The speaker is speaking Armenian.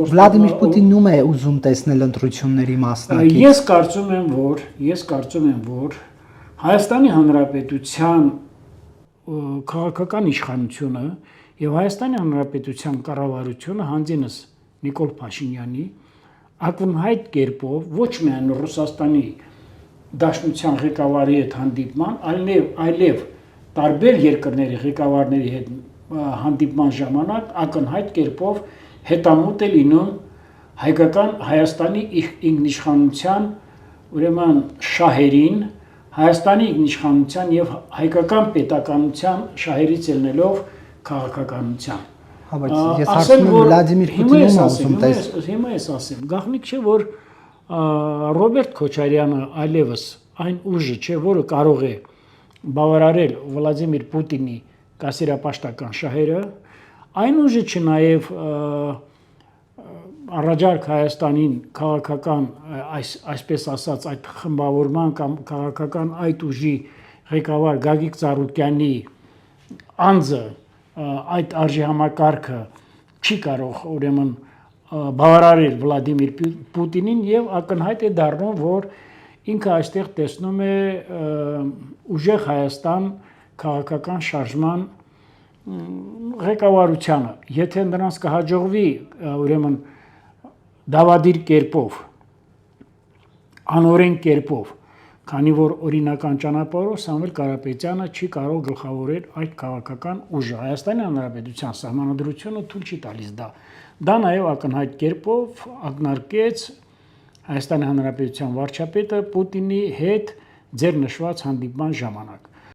Վլադիմիր Պուտինն ում է ուզում տեսնել ընտրությունների մասնակից։ Ես կարծում եմ, որ Հայաստանի Հանրապետության քաղաքական իշխանությունը եւ Հայաստանի Հանրապետության կառավարությունը հանձինս Նիկոլ Փաշինյանի ակնհայտ կերպով ոչ միայն Ռուսաստանի Դաշնության ղեկավարի հետ հանդիպման, այլև տարբեր երկրների ղեկավարների հետ հանդիպման ժամանակ ակնհայտ կերպով հետամուտ է լինում հայկական Հայաստանի ինքնիշխանության ուրեմն շահերին, Հայաստանի ինքնիշխանության եւ հայկական պետականության շահերից ելնելով քաղաքականության։ Ես հարցնում եմ Վլադիմիր Պուտինն ուզում տեսնել։ Հիմա ես ասեմ, գաղտնիք չէ, որ Ռոբերտ Քոչարյանը այլևս այն ուժը չէ, որը կարող է բավարարել Վլադիմիր Պուտինի կասիրապաշտական շահերը, այն ուժը չէ նաև առաջարկ Հայաստանին քաղաքական այսպես ասած այդ խմբավորման կամ քաղաքական այդ ուժի ղեկավար Գագիկ Ծառուկյանի անձը այդ արժի համակարգը չի կարող ուրեմն բավարարել Վլադիմիր Պուտինին եւ ակնհայտ է դառնում, որ ինքը այստեղ տեսնում է ուժեղ Հայաստան քաղաքական շարժման ղեկավարությանը, եթե նրանց կհաջողվի ուրեմն դավադիր կերպով, անօրեն կերպով, քանի որ օրինական ճանապարհով Սամվել Կարապետյանը չի կարող գլխավորել այդ քաղաքական ուժը։ Հայաստանի Հանրապետության սահմանադրությունը թույլ չի տալիս դա։ Դա նաև ակնհայտ կերպով ակնարկեց Հայաստանի Հանրապետության վարչապետը Պուտինի հետ ձեռնշված հանդիպման ժամանակ։